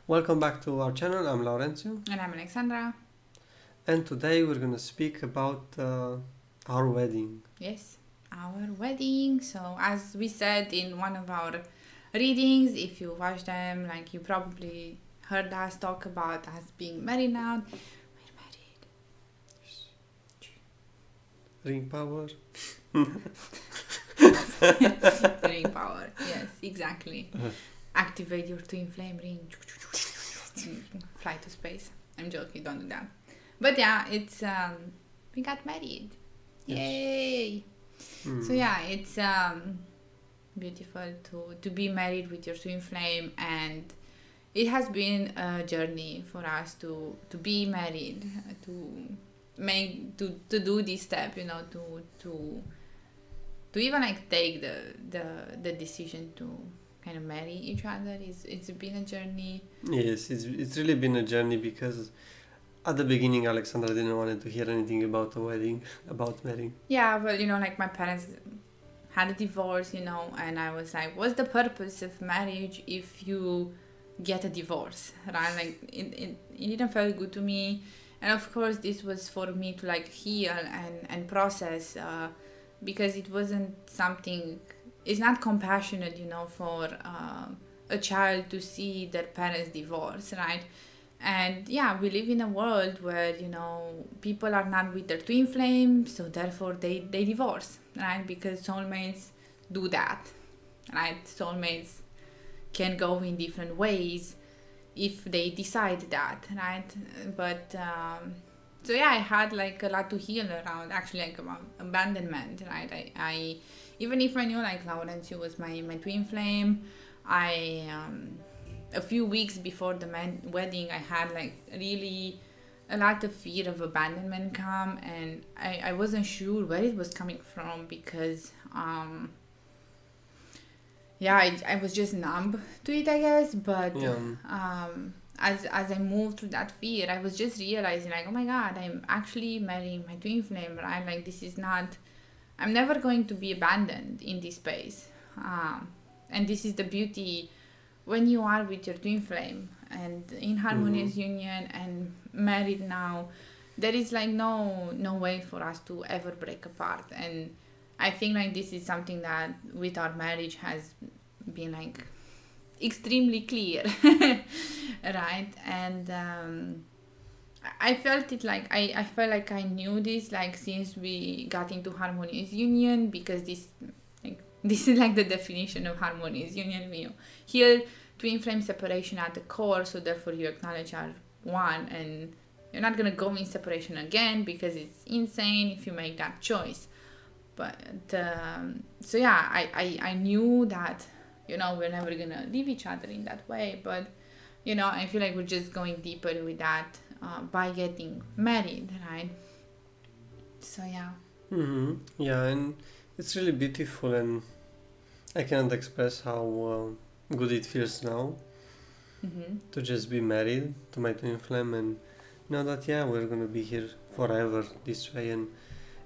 Welcome back to our channel. I'm Laurențiu, And I'm Alexandra. and today we're going to speak about our wedding. Yes, our wedding. So, as we said in one of our readings, if you watch them, like you probably heard us talk about us being married now. We're married. Ring power. Ring power. Yes, exactly. Activate your twin flame ring. Fly to space. I'm joking, don't do that. But yeah, it's we got married. Yes. Yay! So yeah, it's beautiful to be married with your twin flame, and it has been a journey for us to be married, to do this step, you know, to even like take the decision to kind of marry each other. It's been a journey. Yes, it's really been a journey because at the beginning Alexandra didn't want to hear anything about a wedding, about marrying. Yeah, well, you know, like my parents had a divorce, you know, and I was like, what's the purpose of marriage if you get a divorce, right? Like, it didn't feel good to me. And of course, this was for me to like heal and process because it wasn't something, it's not compassionate, you know, for a child to see their parents divorce, right? And yeah, we live in a world where, you know, people are not with their twin flame, so therefore they divorce, right? Because soulmates do that, right? Soulmates can go in different ways if they decide that, right? But so yeah, I had like a lot to heal around, actually, like about abandonment, right? I even if I knew like Laurențiu was my twin flame, I a few weeks before the wedding, I had like really a lot of fear of abandonment come, and I wasn't sure where it was coming from because yeah, I was just numb to it, I guess. But Yeah. as I moved through that fear, I was just realizing like, oh my God, I'm actually marrying my twin flame, right? Like, this is not, I'm never going to be abandoned in this space. And this is the beauty when you are with your twin flame and in harmonious union and married now. There is like no way for us to ever break apart. And I think like this is something that with our marriage has been like extremely clear. Right? And I felt it like I felt like I knew this like since we got into harmonious union, because this is like the definition of harmonious union. You heal twin flame separation at the core, so therefore you acknowledge are one, and you're not gonna go in separation again because it's insane if you make that choice. But so yeah, I knew that, you know, we're never gonna leave each other in that way. But you know, I feel like we're just going deeper with that by getting married, right? So yeah. Yeah, and it's really beautiful, and I cannot express how good it feels now to just be married to my twin flame and know that, yeah, we're gonna be here forever this way. And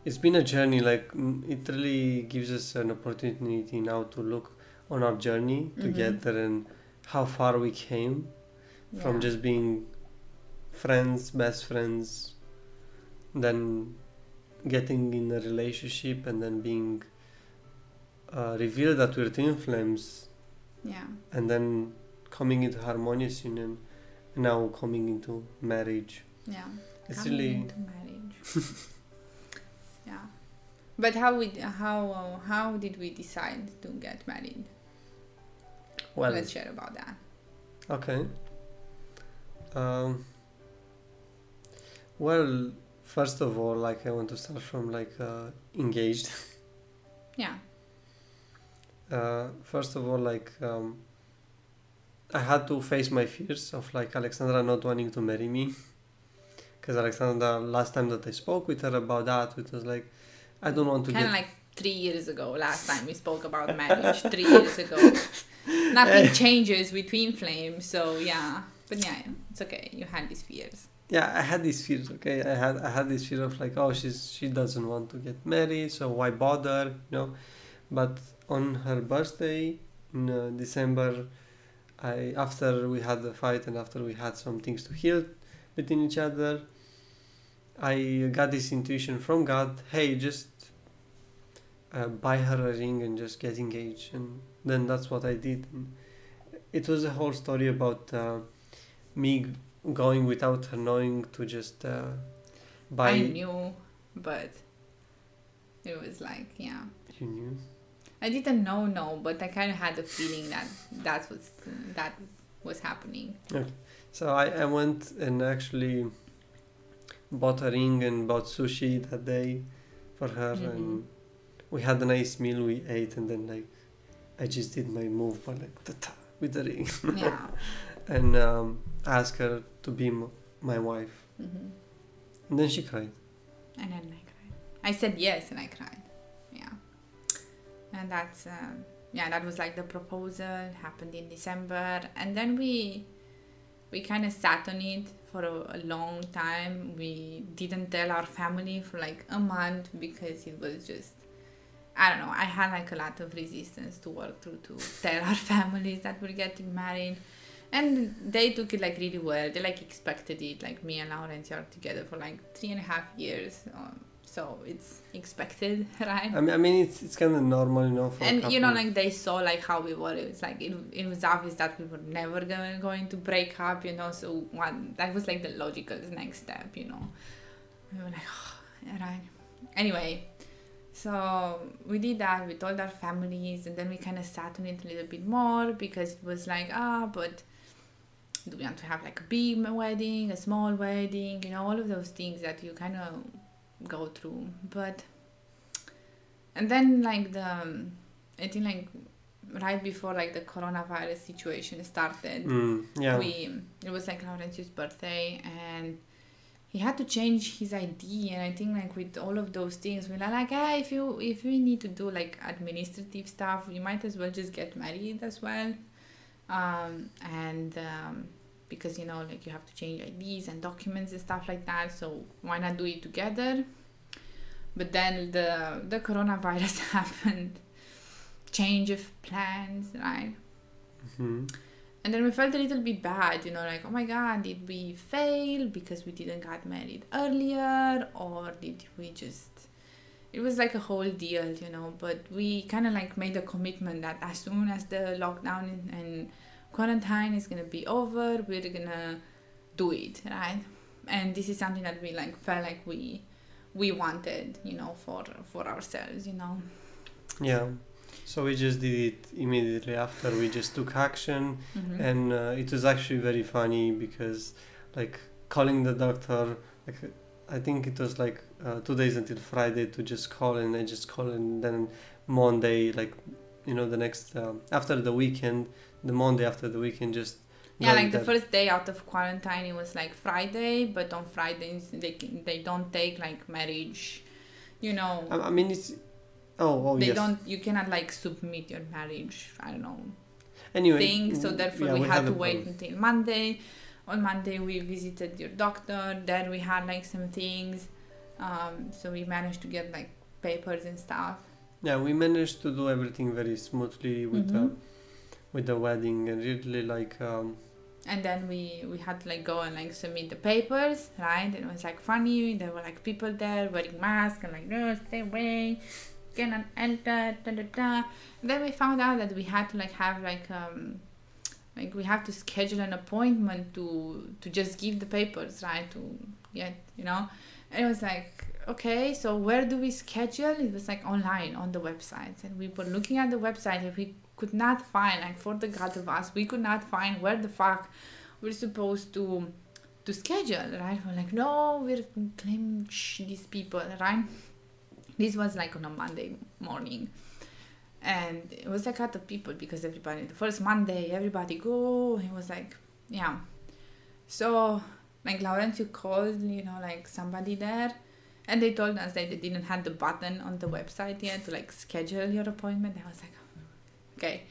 it's been a journey, like it really gives us an opportunity now to look on our journey together and how far we came from just being friends, best friends, then getting in a relationship, and then being revealed that we're twin flames, and then coming into harmonious union, and now coming into marriage. It's coming really into marriage. Yeah. But how did we decide to get married? well. Let's share about that. Okay. Well, first of all, like I want to start from like engaged. Yeah. First of all, like I had to face my fears of like Alexandra not wanting to marry me, because Alexandra, last time that I spoke with her about that, it was like, I don't want to kind get of like 3 years ago. Last time we spoke about marriage, 3 years ago. Nothing changes with twin flames, so yeah. But yeah, it's okay. You had these fears. Yeah, I had these fears. Okay, I had this fear of like, oh, she doesn't want to get married, so why bother, you know? But on her birthday in December, after we had the fight and after we had some things to heal between each other, I got this intuition from God, hey, just buy her a ring and just get engaged. And then that's what I did. And it was a whole story about me going without her knowing to just buy. I knew, but it was like, yeah. You knew? I didn't know, but I kind of had a feeling that was happening. Okay. So I went and actually bought a ring and bought sushi that day for her, and we had a nice meal, we ate, and then like I just did my move, but like ta-ta, with the ring. Yeah. And asked her to be my wife. And then she cried. And then I cried. I said yes and I cried. Yeah. And that's that was like the proposal, happened in December, and then we kind of sat on it for a long time. We didn't tell our family for like a month because it was just, I don't know, I had like a lot of resistance to work through to tell our families that we're getting married. And they took it like really well. They like expected it. Like me and Lawrence are together for like 3.5 years. So it's expected, right? I mean it's kind of normal, you know. For and a couple. you know, like they saw like how we were. It was like it was obvious that we were never going to break up, you know. So that was like the logical next step, you know. We were like, oh, right. Anyway, so we did that. We told our families, and then we kind of sat on it a little bit more because it was like, but do we want to have like a big wedding, a small wedding, you know, all of those things that you kind of go through. And then like I think like right before like the coronavirus situation started, it was like Lawrence's birthday, and he had to change his ID. And I think like with all of those things, we're like, if we need to do like administrative stuff, we might as well just get married as well. Because you know, like you have to change IDs and documents and stuff like that, so why not do it together? But then the coronavirus happened, change of plans, right? And then we felt a little bit bad, you know, like, oh my god, did we fail because we didn't get married earlier, or did we just, it was like a whole deal, you know. But we kind of like made a commitment that as soon as the lockdown and quarantine is gonna be over, we're gonna do it, right? And this is something that we like felt like we wanted, you know, for ourselves, you know. Yeah. So we just did it immediately after. We just took action, and it was actually very funny because, like, calling the doctor, like, I think it was like 2 days until Friday to just call, and I just called, and then Monday, like, you know, the next after the weekend, the Monday after the weekend, just like the first day out of quarantine, it was like Friday, but on Fridays they don't take like marriage, you know. I mean it's you cannot like submit your marriage, I don't know, anyway thing. So therefore we had to wait until Monday. On Monday we visited your doctor, then we had like some things, so we managed to get like papers and stuff. Yeah, we managed to do everything very smoothly with the wedding, and really like and then we had to like go and like submit the papers, right? And it was like funny, there were like people there wearing masks and like, no, stay away, cannot enter, And then we found out that we had to like have like we have to schedule an appointment to just give the papers, right? To get, you know. And it was like, okay, so where do we schedule? It was like online on the website, and we were looking at the website, and we could not find, like, for the God of us, we could not find where the fuck we're supposed to schedule, right? We're like, no, we're claiming these people, right? This was like on a Monday morning, and it was like a lot of people because everybody, the first Monday, everybody go. It was like, yeah. So like Lawrence, you called, you know, like somebody there, and they told us that they didn't have the button on the website yet to like schedule your appointment. I was like, okay.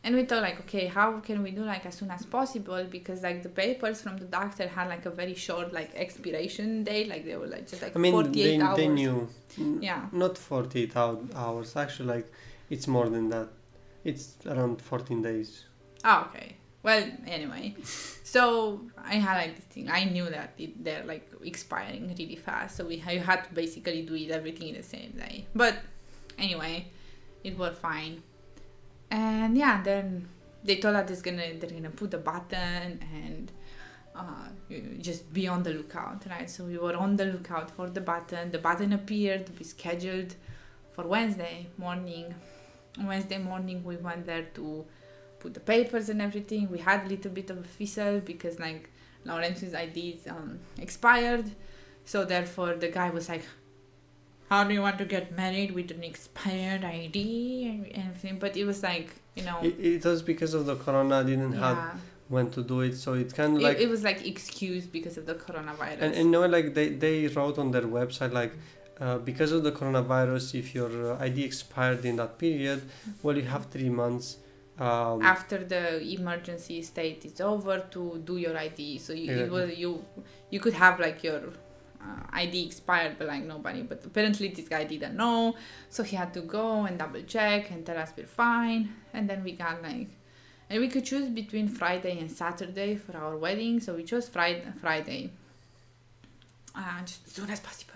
And we thought like, okay, how can we do like as soon as possible? Because like the papers from the doctor had like a very short like expiration date. Like they were like just like 48 hours. They knew. Yeah. Not 48 hours. Actually, like it's more than that. It's around 14 days. Oh, okay. Well, anyway, so I had like this thing. I knew that they're like expiring really fast, so you had to basically do it everything in the same day. But anyway, it was fine. And yeah, then they told us they're gonna put a button and you just be on the lookout, right? So we were on the lookout for the button. The button appeared. We scheduled for Wednesday morning. Wednesday morning, we went there to put the papers and everything. We had a little bit of a fizzle because like Laurenți's IDs expired. So therefore the guy was like, how do you want to get married with an expired ID and everything? But it was like, you know... It was because of the corona, didn't have when to do it. So it kind of like... It was like excused because of the coronavirus. And you know, like they wrote on their website, like, because of the coronavirus, if your ID expired in that period, well, you have 3 months after the emergency state is over to do your ID. So you could have like your ID expired, but like nobody. But apparently this guy didn't know, so he had to go and double check and tell us we're fine. And then we got like, and we could choose between Friday and Saturday for our wedding. So we chose Friday, just as soon as possible.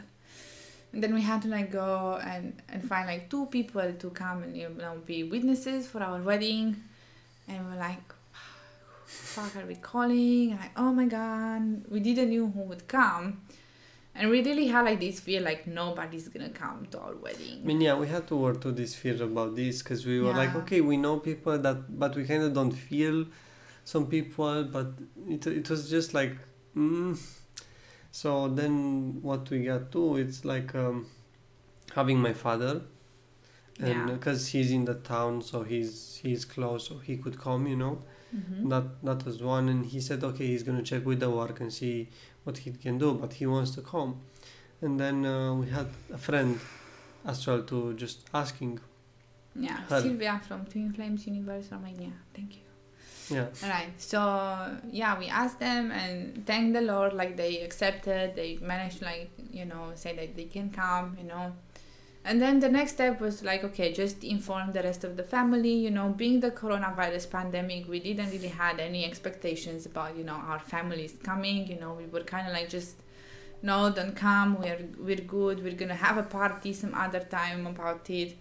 And then we had to like go and find like 2 people to come and, you know, be witnesses for our wedding. And we're like, fuck, are we calling? And like, oh my God, we didn't know who would come. And we really had like this fear like nobody's gonna come to our wedding. I mean, yeah, we had to work through this fear about this because we were like, okay, we know people but we kind of don't feel some people, but it was just like, So then what we got to, it's like having my father, and because he's in the town, so he's close, so he could come, you know. That was one, and he said, okay, he's gonna check with the work and see what he can do, but he wants to come. And then we had a friend as well to just asking. Yeah, Sylvia from Twin Flames Universe, Romania. Thank you. Yeah. Right. So yeah, we asked them, and thank the Lord, like they accepted. They managed to, like, you know, say that they can come, you know. And then the next step was like, okay, just inform the rest of the family. You know, being the coronavirus pandemic, we didn't really had any expectations about, you know, our families coming. You know, we were kind of like, just no, don't come. We're good. We're gonna have a party some other time about it.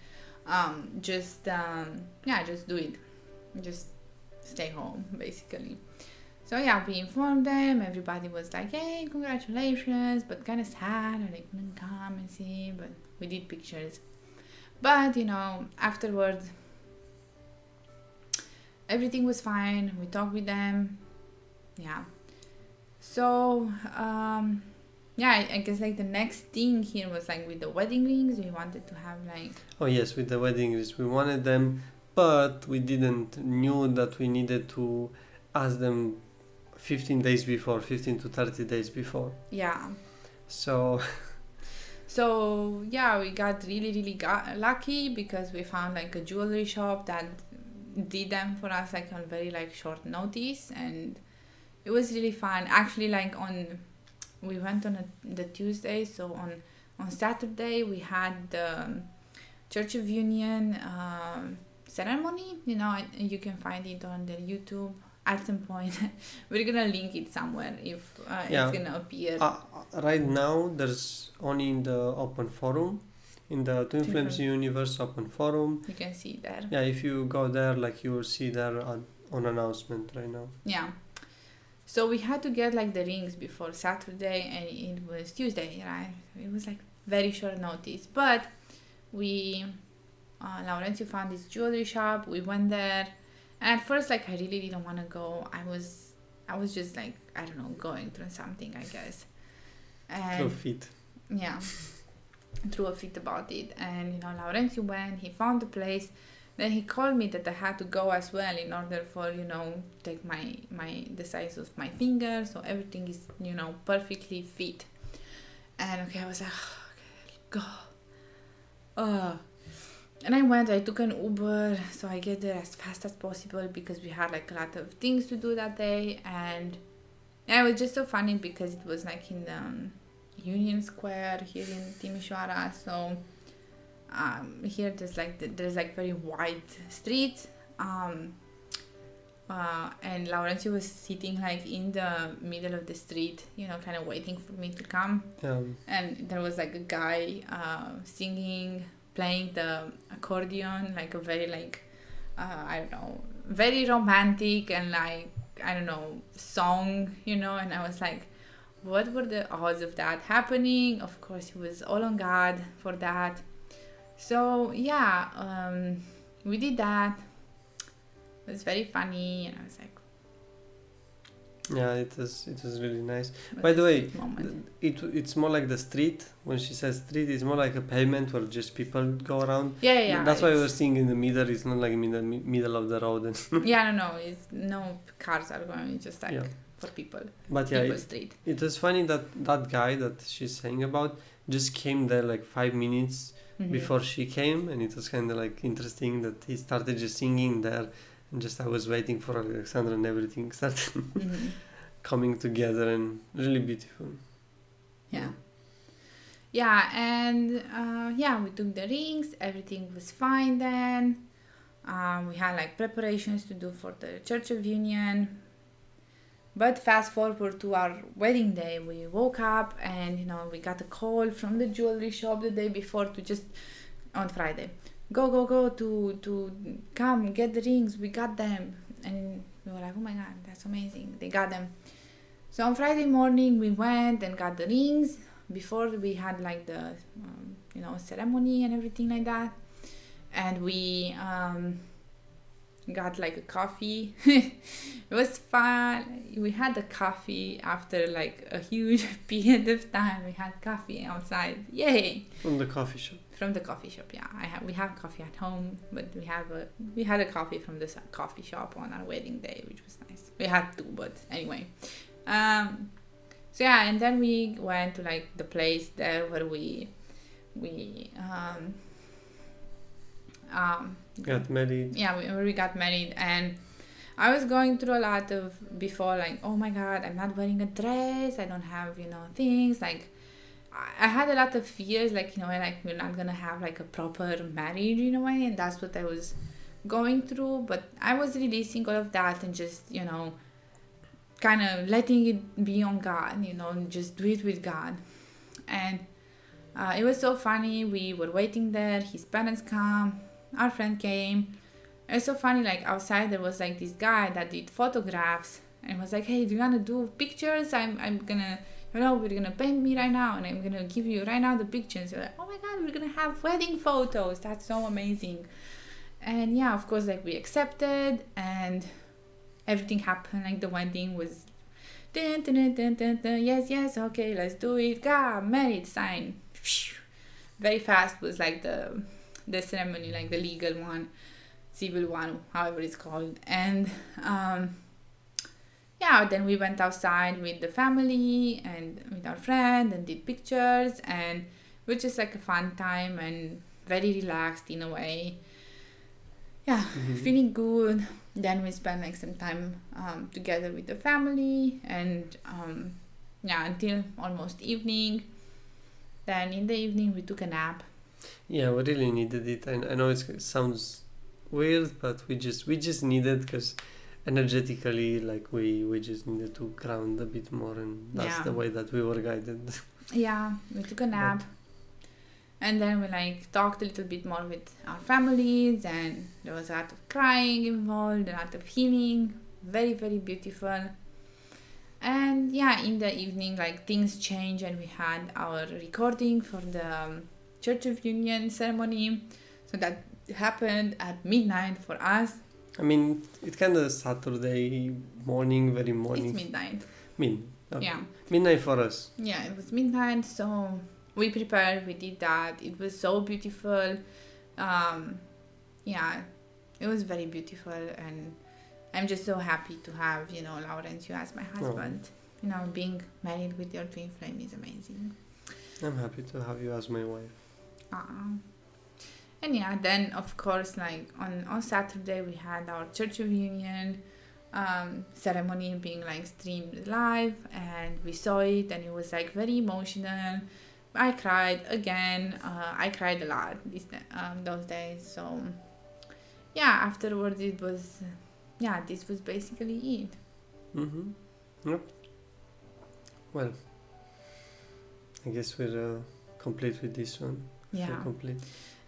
Just do it. Just stay home, basically. So yeah, we informed them. Everybody was like, hey, congratulations, but kind of sad, and they couldn't come and see, but we did pictures. But, you know, afterwards, everything was fine. We talked with them. Yeah. So, I guess like the next thing here was like with the wedding rings. We wanted to have like... Oh yes, with the wedding rings. We wanted them, but we didn't knew that we needed to ask them 15 to 30 days before. Yeah. So yeah, we got really lucky because we found like a jewelry shop that did them for us like on very like short notice, and it was really fun. Actually, like we went on the Tuesday, so on Saturday we had the Church of Union ceremony. You know, you can find it on the YouTube at some point. We're gonna link it somewhere if it's gonna appear. Right now there's only in the open forum, in the Twin Flames Universe open forum. You can see there. Yeah, if you go there, like you will see there on announcement right now. Yeah. So we had to get like the rings before Saturday, and it was Tuesday, right? It was like very short notice, but we Laurențiu found this jewelry shop. We went there, and at first, like, I really didn't want to go. I was just like, I don't know, going through something, I guess. And through a fit. Yeah, through a fit about it. And, you know, Laurențiu went, he found the place. Then he called me that I had to go as well in order for, you know, take the size of my finger. So everything is, you know, perfectly fit. And, okay, I was like, okay, go. And I took an Uber, so I get there as fast as possible because we had like a lot of things to do that day. And yeah, it was just so funny because it was like in the Union Square here in Timișoara. So here there's like very wide streets. On and Laurencio was sitting like in the middle of the street, you know, kind of waiting for me to come. And there was like a guy singing, playing the accordion, like a very like I don't know, very romantic and like, I don't know, song, you know. And I was like, what were the odds of that happening? Of course, he was all on God for that. So yeah, we did that. It was very funny, and I was like, yeah, it was really nice. By the way, it's more like the street. When she says street, it's more like a pavement where just people go around. Yeah. That's why we're seeing in the middle. It's not like in the middle of the road. And yeah, no, it's no cars are going. It's just like for people. But yeah, people street. It was funny that guy that she's saying about just came there like 5 minutes before she came, and it was kind of like interesting that he started just singing there. And just I was waiting for Alexandra, and everything started coming together, and really beautiful. Yeah, and we took the rings. Everything was fine then. We had like preparations to do for the Church of Union. But fast forward to our wedding day, we woke up and, you know, we got a call from the jewelry shop the day before to just, on Friday, go to come get the rings, we got them. And we were like, oh my god, that's amazing, they got them. So on Friday morning we went and got the rings before we had like the ceremony and everything like that. And we got like a coffee. It was fun. We had the coffee after like a huge period of time. We had coffee outside. Yay! From the coffee shop. From the coffee shop, yeah. We have coffee at home, but we had a coffee from this coffee shop on our wedding day, which was nice. We had two, but anyway. So yeah, and then we went to like the place there where we got married. Yeah, where we got married. And I was going through a lot of before, like, oh my god, I'm not wearing a dress, I don't have, things, like I had a lot of fears, like, like we're not gonna have like a proper marriage, and that's what I was going through. But I was releasing all of that and just, kind of letting it be on God, and just do it with God. And it was so funny. We were waiting there, his parents come, our friend came. It was so funny, like outside there was like this guy that did photographs and was like, hey, do you want to do pictures? I'm gonna, we're gonna paint me right now and I'm gonna give you right now the pictures. We're like, oh my god, we're gonna have wedding photos, that's so amazing. And yeah, of course, like we accepted and everything happened. Like the wedding was dun, dun, dun, dun, dun, yes, okay, let's do it, got married, sign. Very fast was like the ceremony, like the legal one, civil one, however it's called. And then we went outside with the family and with our friend and did pictures, and it was just like a fun time and very relaxed in a way. Feeling good. Then we spent like some time together with the family, and until almost evening. Then in the evening we took a nap. Yeah, we really needed it. I know it sounds weird, but we just needed, because energetically, like we just needed to ground a bit more, and that's the way that we were guided. Yeah, we took a nap. And then we like talked a little bit more with our families, and there was a lot of crying involved, a lot of healing, very, very beautiful. And in the evening, like things changed, and we had our recording for the Church of Union ceremony. So that happened at midnight for us. I mean, it's kind of Saturday morning, very morning. It's midnight. Okay. Yeah. Midnight for us. Yeah, it was midnight, so we prepared, we did that. It was so beautiful. It was very beautiful, and I'm just so happy to have, Laurencio as my husband. Being married with your twin flame is amazing. I'm happy to have you as my wife. And then of course, like on Saturday we had our Church of Union ceremony being like streamed live, and we saw it, and it was like very emotional. I cried again. I cried a lot those days. So afterwards it was yeah, this was basically it. Yep. Well, I guess we're complete with this one. Yeah. Complete.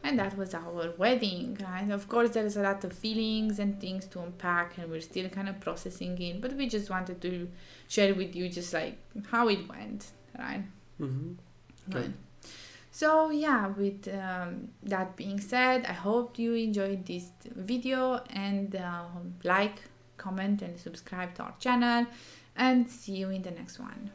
And that was our wedding, right? Of course, there is a lot of feelings and things to unpack, and we're still kind of processing it. But we just wanted to share with you just like how it went, right? Good. So yeah, with that being said, I hope you enjoyed this video, and like, comment, and subscribe to our channel. And see you in the next one.